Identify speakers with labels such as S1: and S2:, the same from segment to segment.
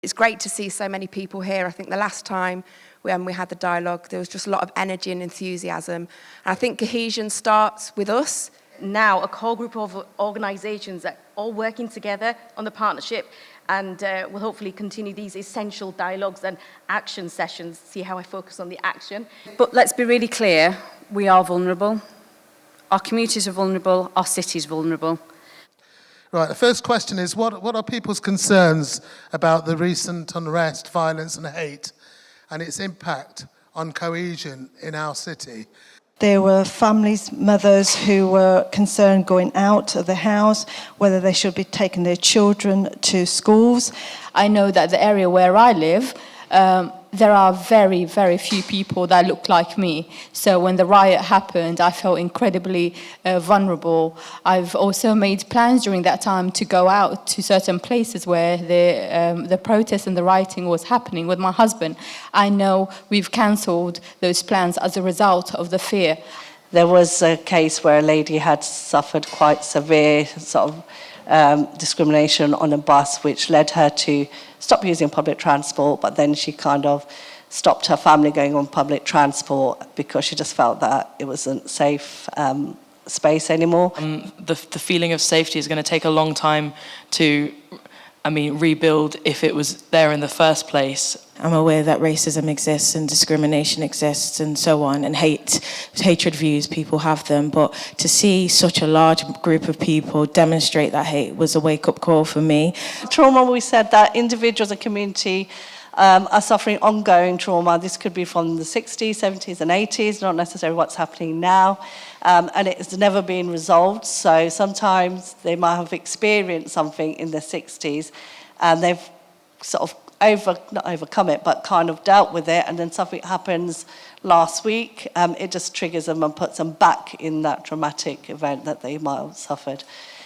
S1: it's great to see so many people here. I think the last time when we had the dialogue, there was just a lot of energy and enthusiasm. And I think cohesion starts with us.
S2: Now, a core group of organisations that are all working together on the partnership, and we'll hopefully continue these essential dialogues and action sessions. See how I focus on the action.
S3: But let's be really clear, we are vulnerable. Our communities are vulnerable, our city's vulnerable.
S4: Right, the first question is, what are people's concerns about the recent unrest, violence and hate and its impact on cohesion in our city?
S5: There were families, mothers who were concerned going out of the house, whether they should be taking their children to schools.
S6: I know that the area where I live, there are very, very few people that look like me. So when the riot happened, I felt incredibly vulnerable. I've also made plans during that time to go out to certain places where the protest and the rioting was happening with my husband. I know we've cancelled those plans as a result of the fear.
S7: There was a case where a lady had suffered quite severe sort of discrimination on a bus, which led her to stop using public transport, but then she kind of stopped her family going on public transport because she just felt that it wasn't safe space anymore.
S8: The feeling of safety is going to take a long time to, rebuild if it was there in the first place.
S9: I'm aware that racism exists and discrimination exists and so on, and hatred views, people have them, but to see such a large group of people demonstrate that hate was a wake-up call for me.
S7: Trauma, we said that individuals and community are suffering ongoing trauma. This could be from the 60s, 70s and 80s, not necessarily what's happening now. And it's never been resolved. So sometimes they might have experienced something in the 60s and they've sort of not overcome it, but kind of dealt with it. And then something happens last week. It just triggers them and puts them back in that traumatic event that they might have suffered.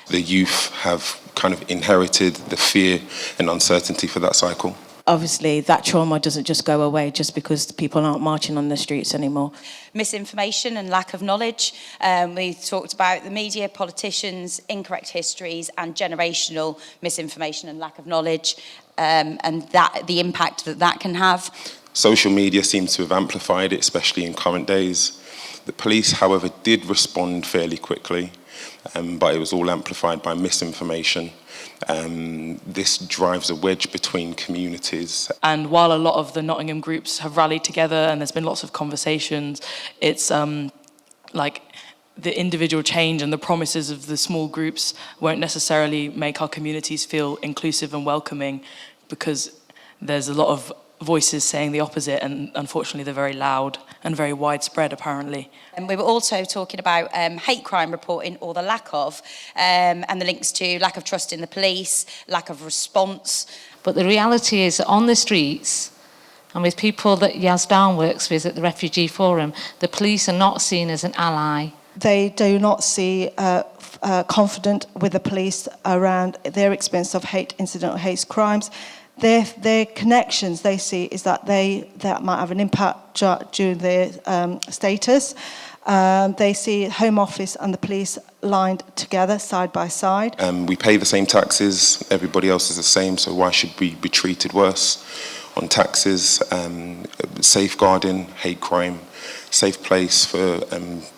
S10: The youth have kind of inherited the fear and uncertainty for that cycle.
S9: Obviously, that trauma doesn't just go away just because people aren't marching on the streets anymore.
S3: Misinformation and lack of knowledge. We talked about the media, politicians, incorrect histories, and generational misinformation and lack of knowledge, and the impact that can have.
S10: Social media seems to have amplified it, especially in current days. The police, however, did respond fairly quickly, but it was all amplified by misinformation. This drives a wedge between communities.
S8: And while a lot of the Nottingham groups have rallied together and there's been lots of conversations, it's like the individual change and the promises of the small groups won't necessarily make our communities feel inclusive and welcoming, because there's a lot of voices saying the opposite, and unfortunately they're very loud and very widespread apparently.
S3: And we were also talking about hate crime reporting, or the lack of, and the links to lack of trust in the police, lack of response.
S11: But the reality is that on the streets, and with people that Yazdan works with at the Refugee Forum, the police are not seen as an ally.
S5: They do not see confident with the police around their experience of hate incident or hate crimes. Their connections they see is that that might have an impact during their status. They see Home Office and the police lined together, side by side.
S10: We pay the same taxes, everybody else is the same, so why should we be treated worse on taxes? Safeguarding, hate crime, safe place for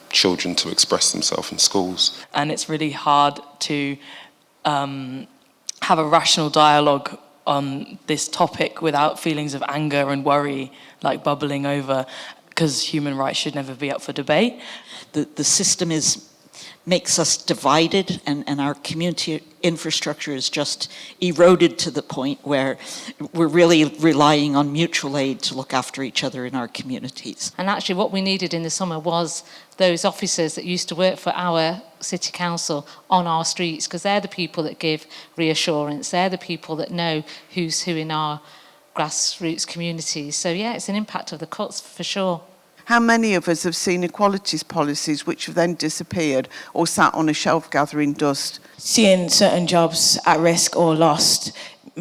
S10: children to express themselves in schools.
S8: And it's really hard to have a rational dialogue on this topic without feelings of anger and worry like bubbling over, because human rights should never be up for debate.
S12: The system makes us divided, and our community infrastructure is just eroded to the point where we're really relying on mutual aid to look after each other in our communities.
S11: And actually what we needed in the summer was those officers that used to work for our city council on our streets, because they're the people that give reassurance, they're the people that know who's who in our grassroots communities. So yeah, it's an impact of the cuts for sure.
S13: How many of us have seen equalities policies which have then disappeared or sat on a shelf gathering dust?
S9: Seeing certain jobs at risk or lost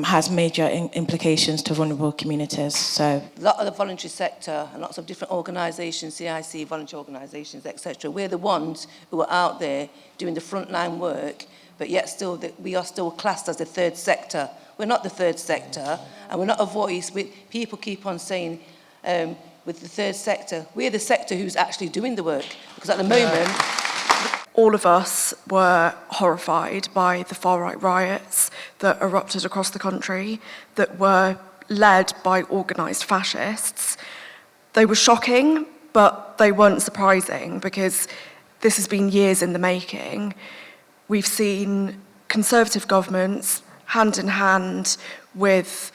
S9: has major implications to vulnerable communities. So
S14: a lot of the voluntary sector and lots of different organisations, CIC, voluntary organisations, etc., we're the ones who are out there doing the frontline work but yet still we are still classed as the third sector. We're not the third sector, and we're not a voice. People keep on saying, with the third sector, we're the sector who's actually doing the work, because at the moment...
S15: All of us were horrified by the far-right riots that erupted across the country, that were led by organised fascists. They were shocking, but they weren't surprising, because this has been years in the making. We've seen Conservative governments, hand in hand with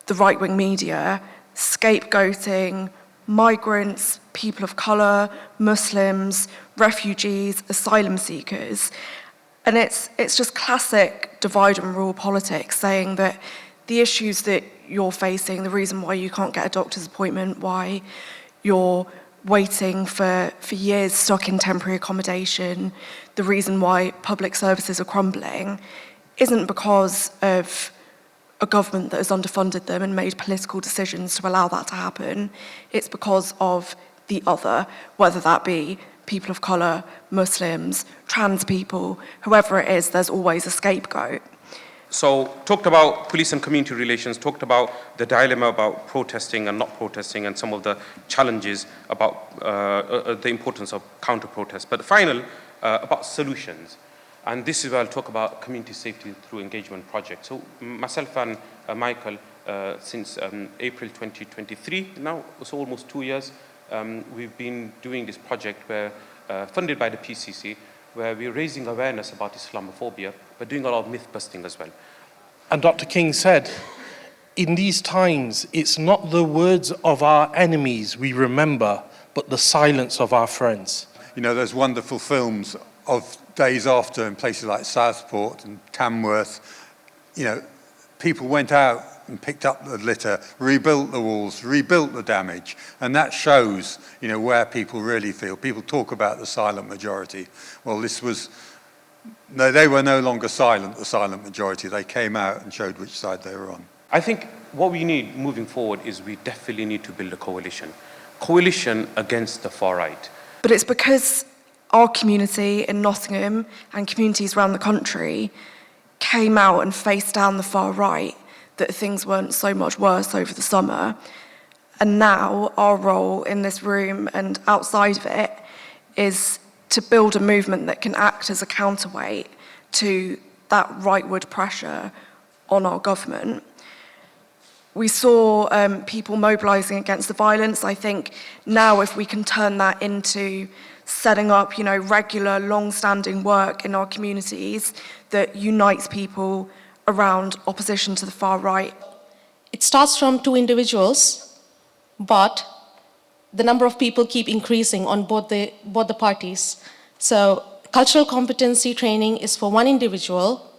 S15: the right-wing media, scapegoating migrants, people of colour, Muslims, refugees, asylum seekers. And it's just classic divide and rule politics, saying that the issues that you're facing, the reason why you can't get a doctor's appointment, why you're waiting for years stuck in temporary accommodation, the reason why public services are crumbling, isn't because of a government that has underfunded them and made political decisions to allow that to happen. It's because of the other, whether that be people of colour, Muslims, trans people, whoever it is, there's always a scapegoat.
S16: So talked about police and community relations, talked about the dilemma about protesting and not protesting, and some of the challenges about the importance of counter-protest. But the final, about solutions. And this is where I'll talk about community safety through engagement projects. So myself and Michael, since April 2023, now it's almost 2 years, we've been doing this project where, funded by the PCC, where we're raising awareness about Islamophobia, but doing a lot of myth busting as well.
S17: And Dr. King said, in these times, it's not the words of our enemies we remember, but the silence of our friends.
S18: You know, there's wonderful films of days after in places like Southport and Tamworth. You know, people went out and picked up the litter, rebuilt the walls, rebuilt the damage, and that shows, you know, where people really feel. People talk about the silent majority. Well, this was, no, they were no longer silent, the silent majority. They came out and showed which side they were on.
S16: I think what we need moving forward is we definitely need to build a coalition. Coalition against the far right.
S15: But it's because our community in Nottingham and communities around the country came out and faced down the far right that things weren't so much worse over the summer. And now our role in this room and outside of it is to build a movement that can act as a counterweight to that rightward pressure on our government. We saw people mobilising against the violence. I think now if we can turn that into setting up, you know, regular, long-standing work in our communities that unites people around opposition to the far right.
S19: It starts from 2 individuals, but the number of people keep increasing on both the parties. So cultural competency training is for 1 individual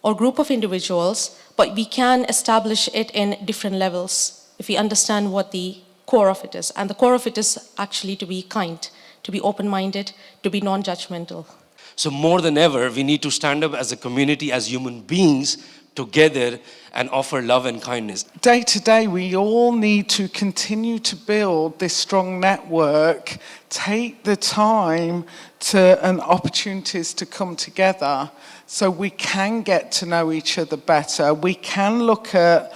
S19: or group of individuals, but we can establish it in different levels if we understand what the core of it is. And the core of it is actually to be kind, to be open-minded, to be non-judgmental.
S20: So more than ever, we need to stand up as a community, as human beings, together and offer love and kindness.
S21: Day to day, we all need to continue to build this strong network, take the time and opportunities to come together so we can get to know each other better. We can look at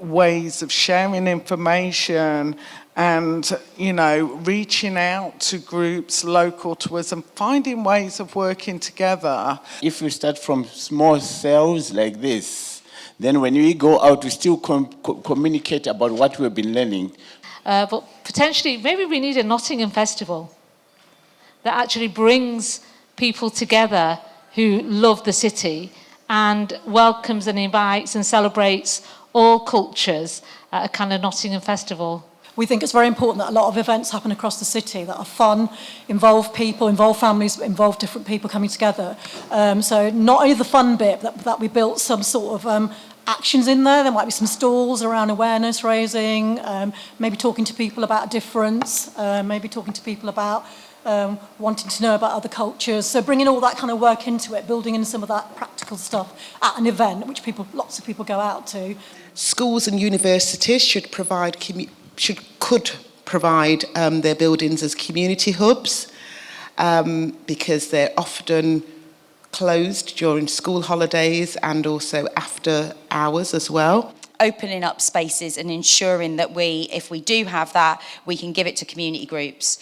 S21: ways of sharing information and, you know, reaching out to groups local to us and finding ways of working together.
S22: If we start from small cells like this, then when we go out, we still communicate about what we've been learning.
S11: But potentially, maybe we need a Nottingham Festival that actually brings people together who love the city and welcomes and invites and celebrates all cultures at a kind of Nottingham Festival.
S23: We think it's very important that a lot of events happen across the city that are fun, involve people, involve families, involve different people coming together. So not only the fun bit, that we built some sort of actions in there. There might be some stalls around awareness raising, maybe talking to people about difference, maybe talking to people about wanting to know about other cultures. So bringing all that kind of work into it, building in some of that practical stuff at an event, which lots of people go out to.
S24: Schools and universities should could provide their buildings as community hubs because they're often closed during school holidays and also after hours as well.
S3: Opening up spaces and ensuring that if we do have that, we can give it to community groups.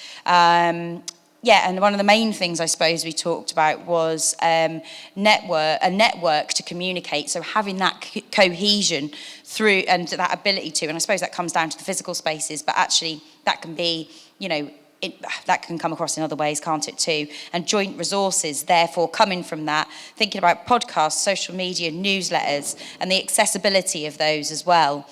S3: Yeah, and one of the main things I suppose we talked about was a network to communicate. So having that cohesion through and that ability to, and I suppose that comes down to the physical spaces, but actually that can be, that can come across in other ways, can't it too? And joint resources, therefore, coming from that, thinking about podcasts, social media, newsletters, and the accessibility of those as well.